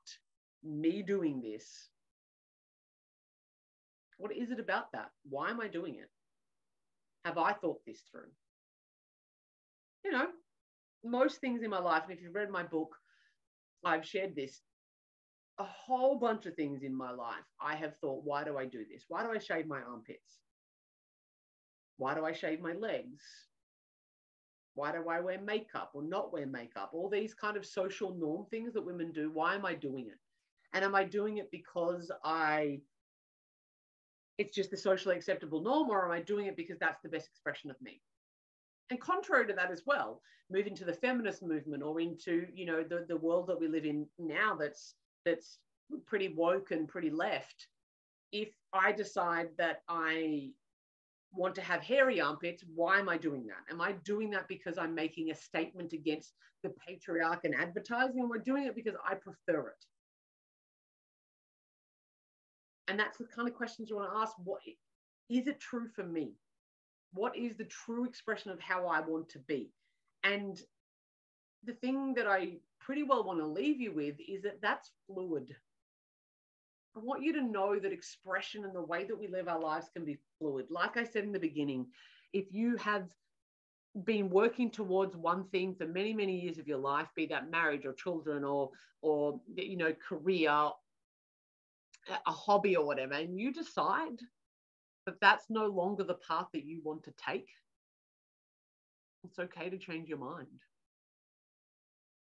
me doing this? What is it about that? Why am I doing it? Have I thought this through? You know, most things in my life, and if you've read my book, I've shared this, a whole bunch of things in my life, I have thought, why do I do this? Why do I shave my armpits? Why do I shave my legs? Why do I wear makeup or not wear makeup? All these kind of social norm things that women do. Why am I doing it? And am I doing it because it's just the socially acceptable norm, or am I doing it because that's the best expression of me? And contrary to that as well, move into the feminist movement or into, you know, the world that we live in now that's pretty woke and pretty left. If I decide that I want to have hairy armpits, why am I doing that? Am I doing that because I'm making a statement against the patriarch and advertising, or am I doing it because I prefer it? And that's the kind of questions you want to ask. What is it true for me? What is the true expression of how I want to be? And the thing that I pretty well want to leave you with is that that's fluid. I want you to know that expression and the way that we live our lives can be fluid. Like I said in the beginning, if you have been working towards one thing for many, many years of your life, be that marriage or children or you know, career, a hobby or whatever, and you decide that that's no longer the path that you want to take, it's okay to change your mind.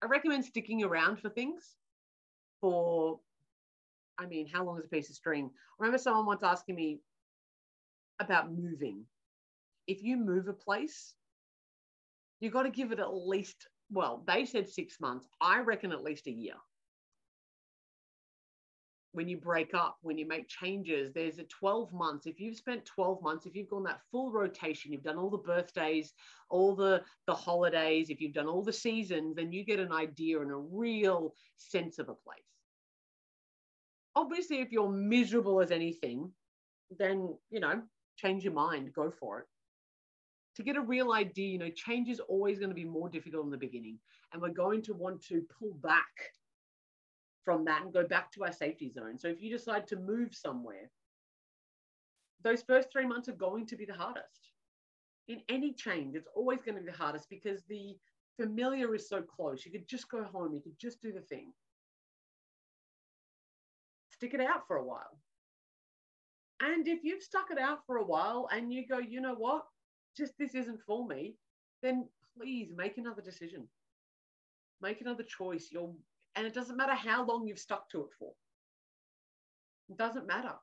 I recommend sticking around for things for, I mean, how long is a piece of string? I remember someone once asking me about moving. If you move a place, you've got to give it at least, well, they said 6 months. I reckon at least a year. When you break up, when you make changes, there's a 12 months. If you've spent 12 months, if you've gone that full rotation, you've done all the birthdays, all the holidays, if you've done all the seasons, then you get an idea and a real sense of a place. Obviously, if you're miserable as anything, then, you know, change your mind, go for it. To get a real idea, you know, change is always going to be more difficult in the beginning. And we're going to want to pull back from that and go back to our safety zone. So if you decide to move somewhere, those first 3 months are going to be the hardest. In any change, it's always going to be the hardest because the familiar is so close. You could just go home. You could just do the thing. Stick it out for a while. And if you've stuck it out for a while and you go, you know what, just this isn't for me, then please make another decision. Make another choice. And it doesn't matter how long you've stuck to it for. It doesn't matter.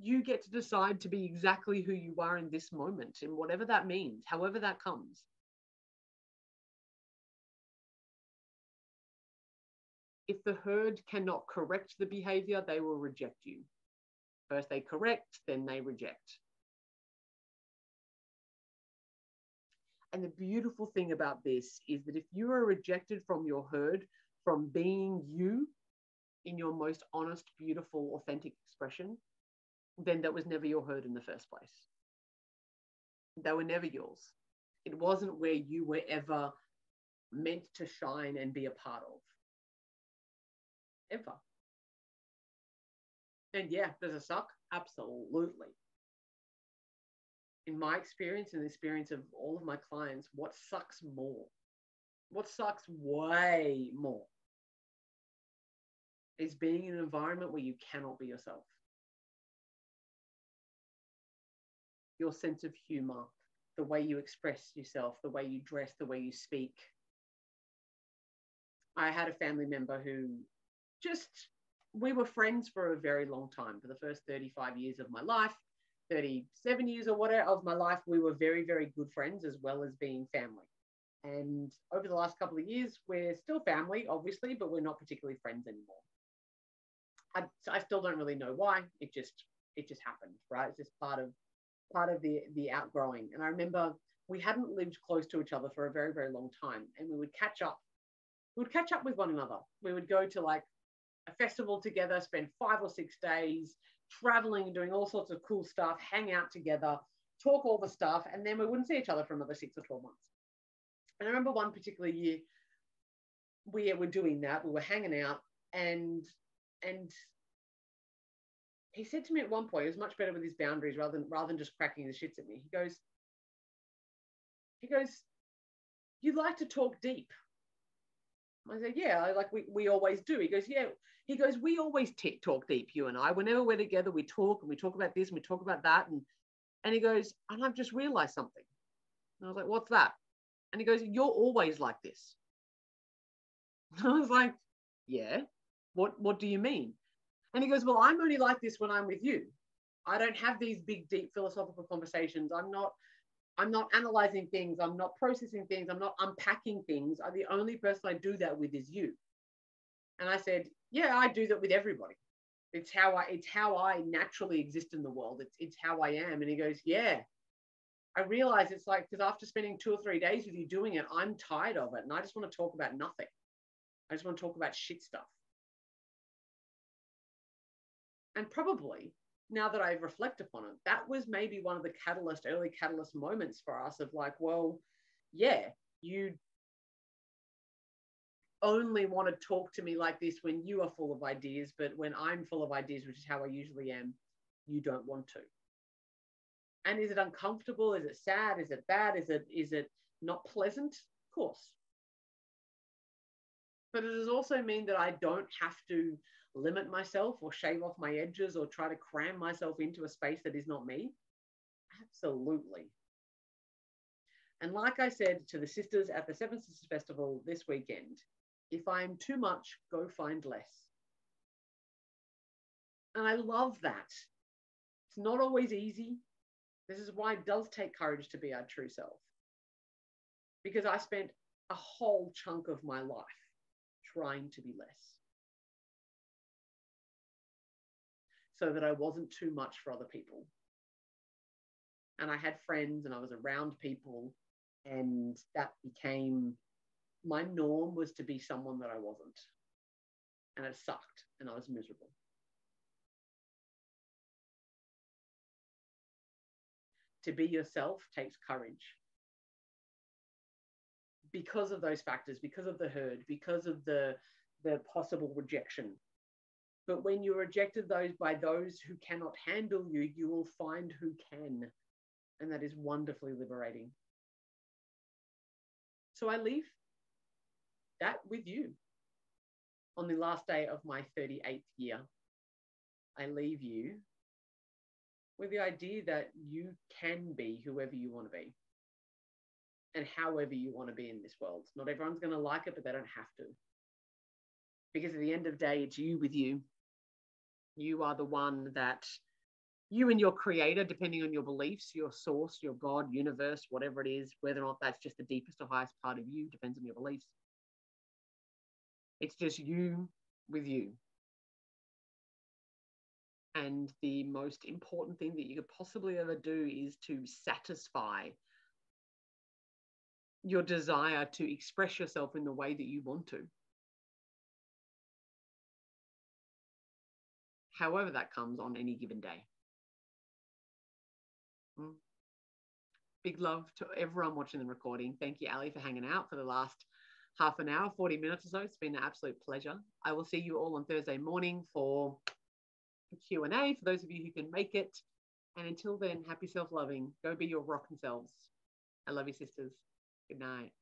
You get to decide to be exactly who you are in this moment, and whatever that means, however that comes. If the herd cannot correct the behavior, they will reject you. First they correct, then they reject. And the beautiful thing about this is that if you are rejected from your herd, from being you in your most honest, beautiful, authentic expression, then that was never your herd in the first place. They were never yours. It wasn't where you were ever meant to shine and be a part of. Ever. And yeah, does it suck? Absolutely. In my experience and the experience of all of my clients, what sucks more? What sucks way more is being in an environment where you cannot be yourself. Your sense of humor, the way you express yourself, the way you dress, the way you speak. I had a family member who we were friends for a very long time. For the first 35 years of my life, 37 years or whatever of my life, we were very, very good friends as well as being family. And over the last couple of years, we're still family, obviously, but we're not particularly friends anymore. I still don't really know why. It just happened, right? It's just part of the outgrowing. And I remember we hadn't lived close to each other for a very, very long time, and we would catch up. We would catch up with one another. We would go to like a festival together, spend 5 or 6 days traveling and doing all sorts of cool stuff, hang out together, talk all the stuff, and then we wouldn't see each other for another 6 or 12 months. And I remember one particular year we were doing that. We were hanging out, and he said to me at one point, he was much better with his boundaries rather than just cracking the shits at me. He goes, you like to talk deep. I said, yeah, we always do. He goes, yeah. He goes, we always talk deep, you and I. Whenever we're together, we talk about this and we talk about that. And he goes, and I've just realized something. And I was like, what's that? And he goes, you're always like this. And I was like, yeah, what do you mean? And he goes, well, I'm only like this when I'm with you. I don't have these big, deep philosophical conversations. I'm not analyzing things. I'm not processing things. I'm not unpacking things. The only person I do that with is you. And I said, yeah, I do that with everybody. It's how I naturally exist in the world. It's how I am. And he goes, yeah. I realize it's like, because after spending 2 or 3 days with you doing it, I'm tired of it. And I just want to talk about nothing. I just want to talk about shit stuff. And probably, now that I reflect upon it, that was maybe one of the early catalyst moments for us of like, well, yeah, you only want to talk to me like this when you are full of ideas, but when I'm full of ideas, which is how I usually am, you don't want to. And is it uncomfortable? Is it sad? Is it bad? Is it not pleasant? Of course. But it does also mean that I don't have to limit myself or shave off my edges or try to cram myself into a space that is not me. Absolutely. And like I said to the sisters at the Seven Sisters Festival this weekend, if I'm too much, go find less. And I love that. It's not always easy. This is why it does take courage to be our true self. Because I spent a whole chunk of my life trying to be less, so that I wasn't too much for other people. And I had friends and I was around people, and that became my norm, was to be someone that I wasn't. And it sucked and I was miserable. To be yourself takes courage. Because of those factors, because of the herd, because of the possible rejection. But when you're rejected by those who cannot handle you, you will find who can. And that is wonderfully liberating. So I leave that with you. On the last day of my 38th year, I leave you with the idea that you can be whoever you want to be and however you want to be in this world. Not everyone's going to like it, but they don't have to. Because at the end of the day, it's you with you. You are the one that, you and your creator, depending on your beliefs, your source, your God, universe, whatever it is, whether or not that's just the deepest or highest part of you, depends on your beliefs. It's just you with you. And the most important thing that you could possibly ever do is to satisfy your desire to express yourself in the way that you want to. However that comes on any given day. Big love to everyone watching the recording. Thank you, Ali, for hanging out for the last half an hour, 40 minutes or so. It's been an absolute pleasure. I will see you all on Thursday morning for Q&A, for those of you who can make it. And until then, happy self-loving. Go be your rockin' selves. I love you, sisters. Good night.